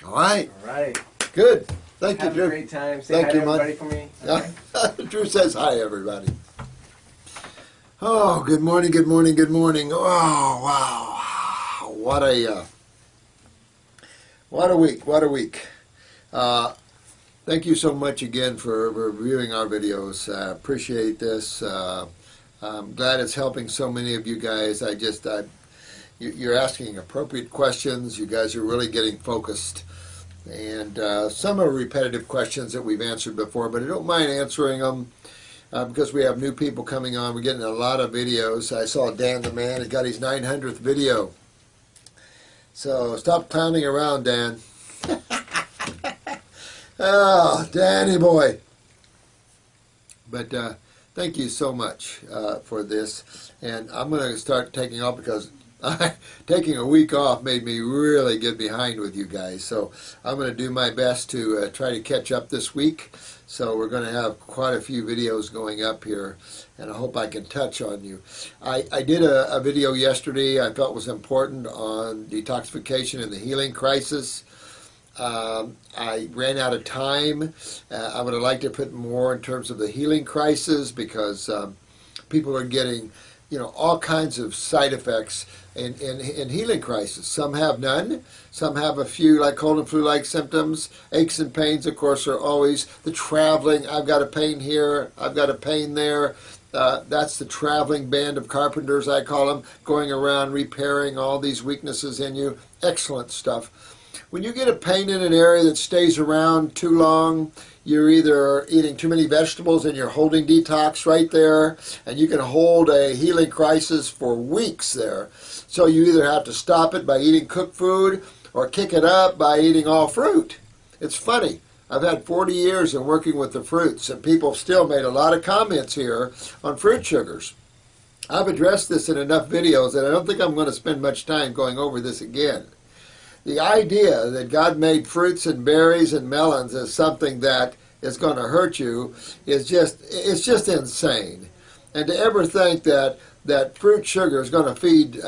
All right. All right. Good. Thank you, Have Drew. a great time. Say Thank hi you, to Mud. everybody for me. Okay. Drew says hi, everybody. Oh, good morning, good morning, good morning. Oh, wow. What a week, what a week. Thank you so much again for reviewing our videos. I appreciate this. I'm glad it's helping so many of you guys. You're asking appropriate questions. You guys are really getting focused. And some are repetitive questions that we've answered before, but I don't mind answering them because we have new people coming on. We're getting a lot of videos. I saw Dan the Man. He got his 900th video. So stop clowning around, Dan. Oh, Danny boy. But thank you so much for this. And I'm going to start taking off because taking a week off made me really get behind with you guys. So I'm going to do my best to try to catch up this week. So we're going to have quite a few videos going up here, and I hope I can touch on you. I did a video yesterday I felt was important on detoxification and the healing crisis. I ran out of time. I would have liked to put more in terms of the healing crisis because people are getting, all kinds of side effects in healing crisis. Some have none. Some have a few, like cold and flu-like symptoms. Aches and pains, of course, are always the traveling. I've got a pain here. I've got a pain there. That's the traveling band of carpenters, I call them, going around repairing all these weaknesses in you. Excellent stuff. When you get a pain in an area that stays around too long, you're either eating too many vegetables and you're holding detox right there, and you can hold a healing crisis for weeks there. So you either have to stop it by eating cooked food or kick it up by eating all fruit. It's funny. I've had 40 years in working with the fruits, and people have still made a lot of comments here on fruit sugars. I've addressed this in enough videos that I don't think I'm going to spend much time going over this again. The idea that God made fruits and berries and melons as something that is going to hurt you is just insane. And to ever think that fruit sugar is going to feed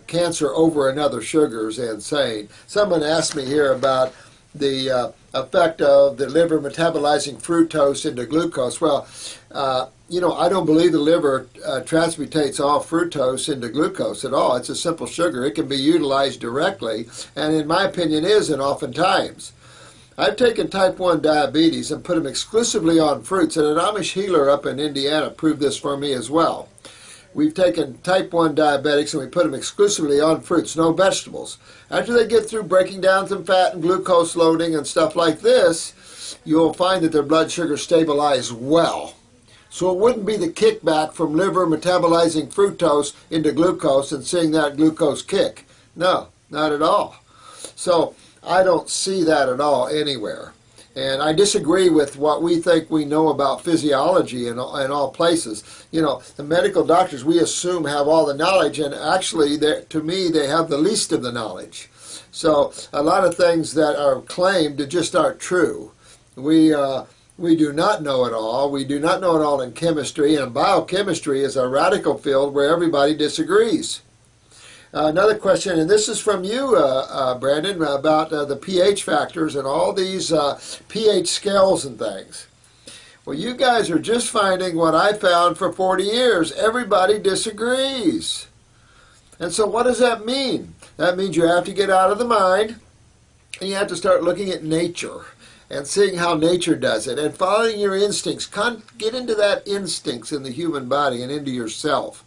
cancer over another sugar is insane. Someone asked me here about the effect of the liver metabolizing fructose into glucose. Well, I don't believe the liver transmutates all fructose into glucose at all. It's a simple sugar. It can be utilized directly, and in my opinion isn't oftentimes. I've taken type 1 diabetes and put them exclusively on fruits, and an Amish healer up in Indiana proved this for me as well. We've taken type 1 diabetics and we put them exclusively on fruits, no vegetables. After they get through breaking down some fat and glucose loading and stuff like this, you'll find that their blood sugar stabilizes well. So it wouldn't be the kickback from liver metabolizing fructose into glucose and seeing that glucose kick. No, not at all. So I don't see that at all anywhere. And I disagree with what we think we know about physiology in all places. The medical doctors we assume have all the knowledge, and actually, to me, they have the least of the knowledge. So a lot of things that are claimed just aren't true. We do not know it all. We do not know it all in chemistry, and biochemistry is a radical field where everybody disagrees. Another question, and this is from you, Brandon, about the pH factors and all these pH scales and things. Well, you guys are just finding what I found for 40 years. Everybody disagrees. And so what does that mean? That means you have to get out of the mind, and you have to start looking at nature and seeing how nature does it and following your instincts. Get into that instincts in the human body and into yourself.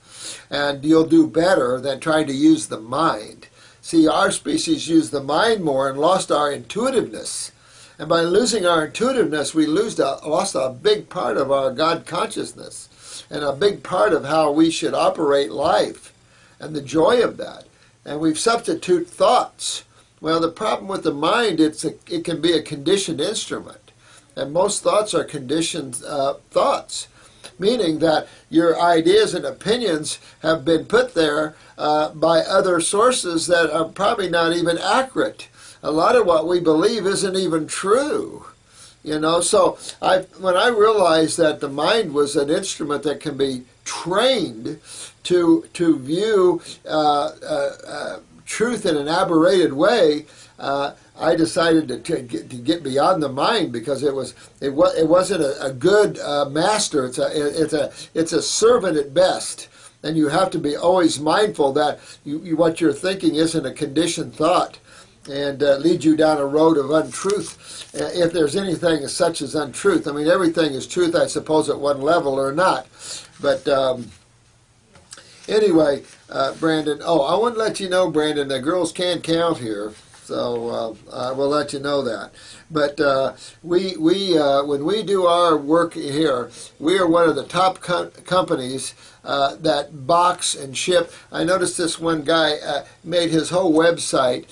And you'll do better than trying to use the mind. See, our species used the mind more and lost our intuitiveness. And by losing our intuitiveness, we lost a big part of our God consciousness and a big part of how we should operate life and the joy of that. And we've substituted thoughts. Well, the problem with the mind, it can be a conditioned instrument. And most thoughts are conditioned thoughts, meaning that your ideas and opinions have been put there by other sources that are probably not even accurate. A lot of what we believe isn't even true. So when I realized that the mind was an instrument that can be trained to view truth in an aberrated way, I decided to get beyond the mind, because it wasn't a good master. It's a servant at best, and you have to be always mindful that what you're thinking isn't a conditioned thought, and lead you down a road of untruth, if there's anything as such as untruth. I mean, everything is truth, I suppose, at one level or not. But anyway, Brandon, I want to let you know, Brandon, the girls can count here. So I will let you know that. But when we do our work here, we are one of the top companies that box and ship. I noticed this one guy made his whole website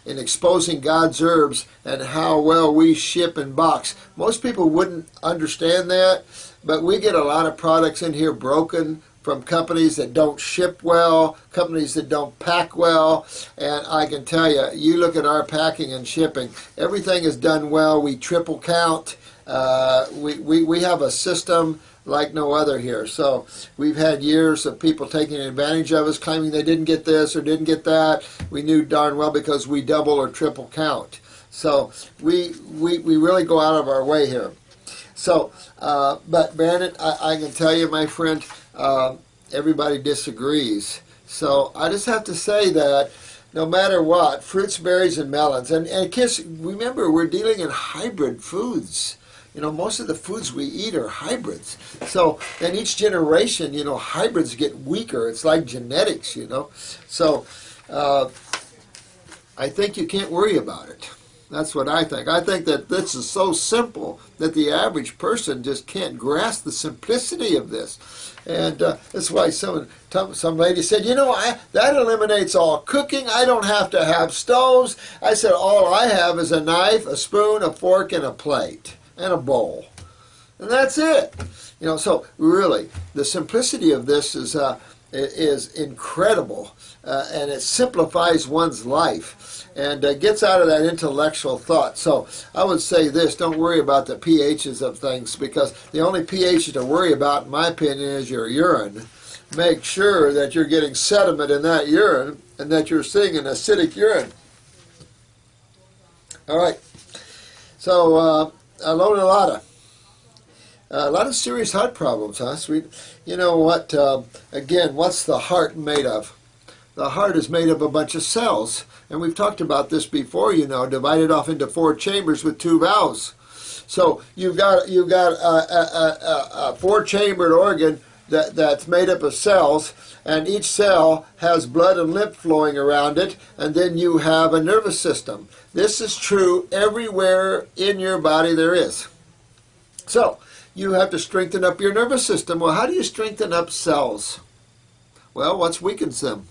in exposing God's herbs and how well we ship and box. Most people wouldn't understand that, but we get a lot of products in here broken from companies that don't ship well, companies that don't pack well, and I can tell you, you look at our packing and shipping, everything is done well. We triple count. We have a system like no other here. So we've had years of people taking advantage of us, claiming they didn't get this or didn't get that. We knew darn well because we double or triple count. So we really go out of our way here. So, but Brandon, I can tell you, my friend, everybody disagrees. So I just have to say that no matter what, fruits, berries, and melons, and kids, remember, we're dealing in hybrid foods. You know, most of the foods we eat are hybrids. So in each generation, you know, hybrids get weaker. It's like genetics, you know. So I think you can't worry about it. That's what I think. I think that this is so simple that the average person just can't grasp the simplicity of this. And that's why some lady said, you know, that eliminates all cooking. I don't have to have stoves. I said, all I have is a knife, a spoon, a fork, and a plate, and a bowl. And that's it. You know, so really, the simplicity of this is incredible. And it simplifies one's life and gets out of that intellectual thought. So I would say this, don't worry about the pHs of things, because the only pH to worry about, in my opinion, is your urine. Make sure that you're getting sediment in that urine and that you're seeing an acidic urine. All right. So a lot of serious heart problems, huh? Sweet. You know what? Again, what's the heart made of? The heart is made of a bunch of cells, and we've talked about this before. You know, divided off into 4 chambers with 2 valves. So you've got a 4-chambered organ that's made up of cells, and each cell has blood and lymph flowing around it, and then you have a nervous system. This is true everywhere in your body there is. So you have to strengthen up your nervous system. Well, how do you strengthen up cells? Well, what weakens them?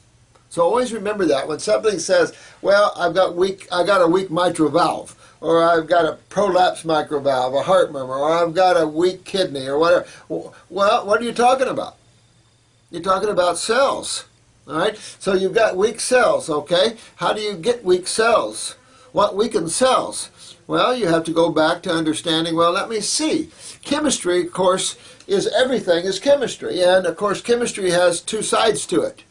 So always remember that when something says, well, I got a weak mitral valve, or I've got a prolapsed mitral valve, a heart murmur, or I've got a weak kidney, or whatever. Well, what are you talking about? You're talking about cells. All right? So you've got weak cells, okay? How do you get weak cells? What weakens cells? Well, you have to go back to understanding, well, let me see. Chemistry, of course, everything is chemistry. And, of course, chemistry has 2 sides to it.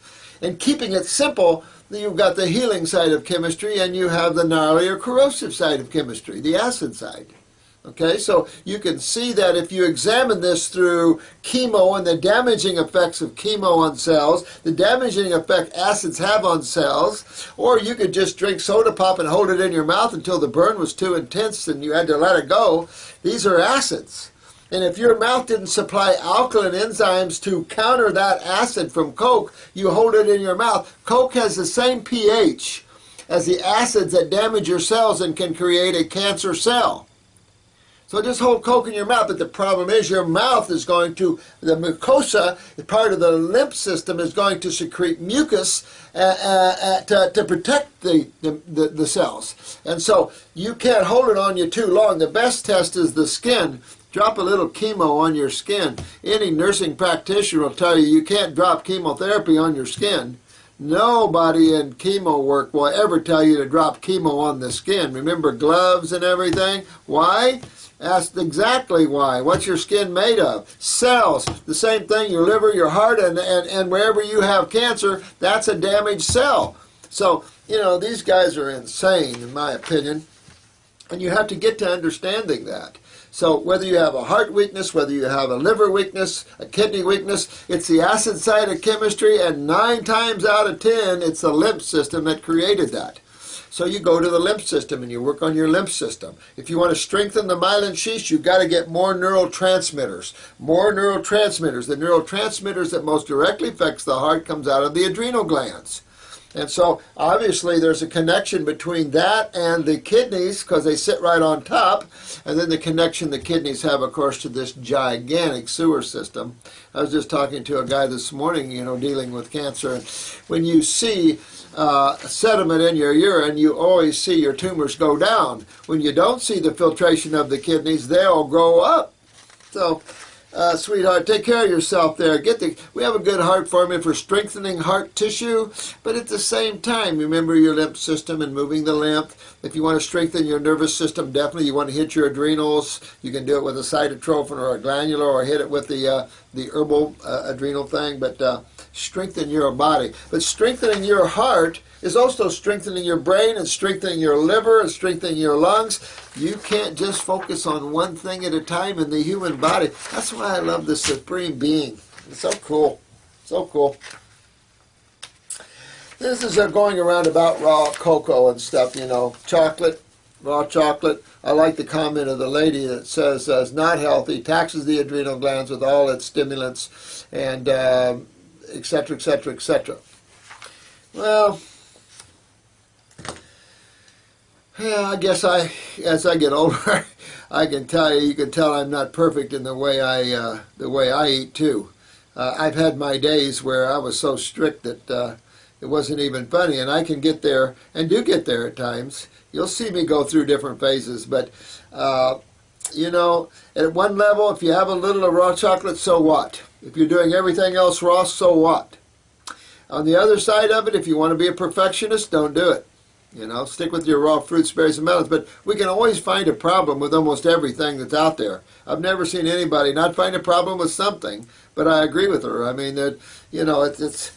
And keeping it simple, you've got the healing side of chemistry, and you have the gnarly or corrosive side of chemistry, the acid side. Okay, so you can see that if you examine this through chemo and the damaging effects of chemo on cells, the damaging effect acids have on cells, or you could just drink soda pop and hold it in your mouth until the burn was too intense and you had to let it go. These are acids. And if your mouth didn't supply alkaline enzymes to counter that acid from Coke, you hold it in your mouth. Coke has the same pH as the acids that damage your cells and can create a cancer cell. So just hold Coke in your mouth, but the problem is your mouth is going to, the mucosa, part of the lymph system, is going to secrete mucus to protect the cells. And so you can't hold it on you too long. The best test is the skin. Drop a little chemo on your skin. Any nursing practitioner will tell you you can't drop chemotherapy on your skin. Nobody in chemo work will ever tell you to drop chemo on the skin. Remember gloves and everything? Why? Ask exactly why. What's your skin made of? Cells. The same thing, your liver, your heart, and wherever you have cancer, that's a damaged cell. So, these guys are insane, in my opinion. And you have to get to understanding that. So whether you have a heart weakness, whether you have a liver weakness, a kidney weakness, it's the acid side of chemistry, and 9 times out of 10, it's the lymph system that created that. So you go to the lymph system and you work on your lymph system. If you want to strengthen the myelin sheaths, you've got to get more neurotransmitters. More neurotransmitters. The neurotransmitters that most directly affects the heart comes out of the adrenal glands. And so, obviously, there's a connection between that and the kidneys, because they sit right on top, and then the connection the kidneys have, of course, to this gigantic sewer system. I was just talking to a guy this morning, dealing with cancer, and when you see sediment in your urine, you always see your tumors go down. When you don't see the filtration of the kidneys, they'll grow up. So, sweetheart, take care of yourself there. We have a good heart formula for strengthening heart tissue, but at the same time, remember your lymph system and moving the lymph. If you want to strengthen your nervous system, definitely you want to hit your adrenals. You can do it with a cytotrophin or a glandular, or hit it with the herbal adrenal thing, but strengthen your body. But strengthening your heart is also strengthening your brain and strengthening your liver and strengthening your lungs. You can't just focus on one thing at a time in the human body. That's why I love the Supreme Being. It's so cool. So cool. This is going around about raw cocoa and stuff, chocolate, raw chocolate. I like the comment of the lady that says it's not healthy, taxes the adrenal glands with all its stimulants, and et cetera, et cetera, et cetera. Well, yeah, I guess as I get older, I can tell you can tell I'm not perfect in the way I eat too. I've had my days where I was so strict that it wasn't even funny, and I can get there, and do get there at times. You'll see me go through different phases, but at one level, if you have a little of raw chocolate, so what? If you're doing everything else raw, so what? On the other side of it, if you want to be a perfectionist, don't do it. Stick with your raw fruits, berries, and melons. But we can always find a problem with almost everything that's out there. I've never seen anybody not find a problem with something, but I agree with her. I mean, it's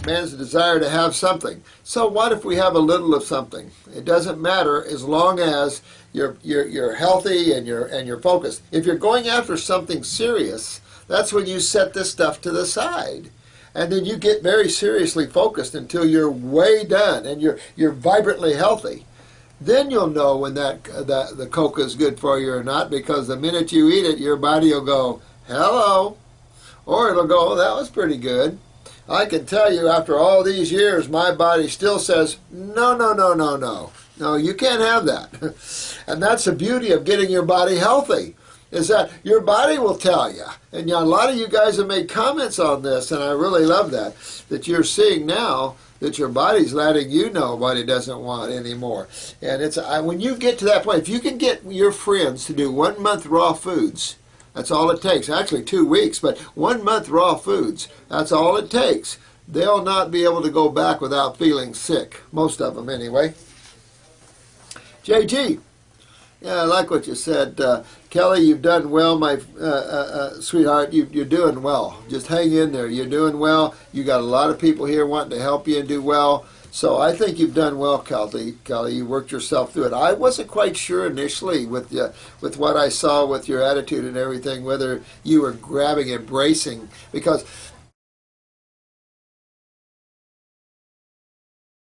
man's desire to have something. So what if we have a little of something? It doesn't matter as long as you're healthy and you're focused. If you're going after something serious, that's when you set this stuff to the side. And then you get very seriously focused until you're way done and you're vibrantly healthy. Then you'll know when the coca is good for you or not, because the minute you eat it, your body will go, hello. Or it'll go, oh, that was pretty good. I can tell you, after all these years, my body still says, no, no, no, no, no. No, you can't have that. And that's the beauty of getting your body healthy, is that your body will tell you. And a lot of you guys have made comments on this, and I really love that you're seeing now that your body's letting you know what it doesn't want anymore. And when you get to that point, if you can get your friends to do 1 month raw foods, that's all it takes. Actually 2 weeks, but 1 month raw foods, that's all it takes. They'll not be able to go back without feeling sick. Most of them anyway. JG. Yeah, I like what you said. Kelly, you've done well, my sweetheart. You're doing well. Just hang in there. You're doing well. You got a lot of people here wanting to help you and do well. So I think you've done well, Kelly. You worked yourself through it. I wasn't quite sure initially with what I saw with your attitude and everything, whether you were grabbing, embracing, because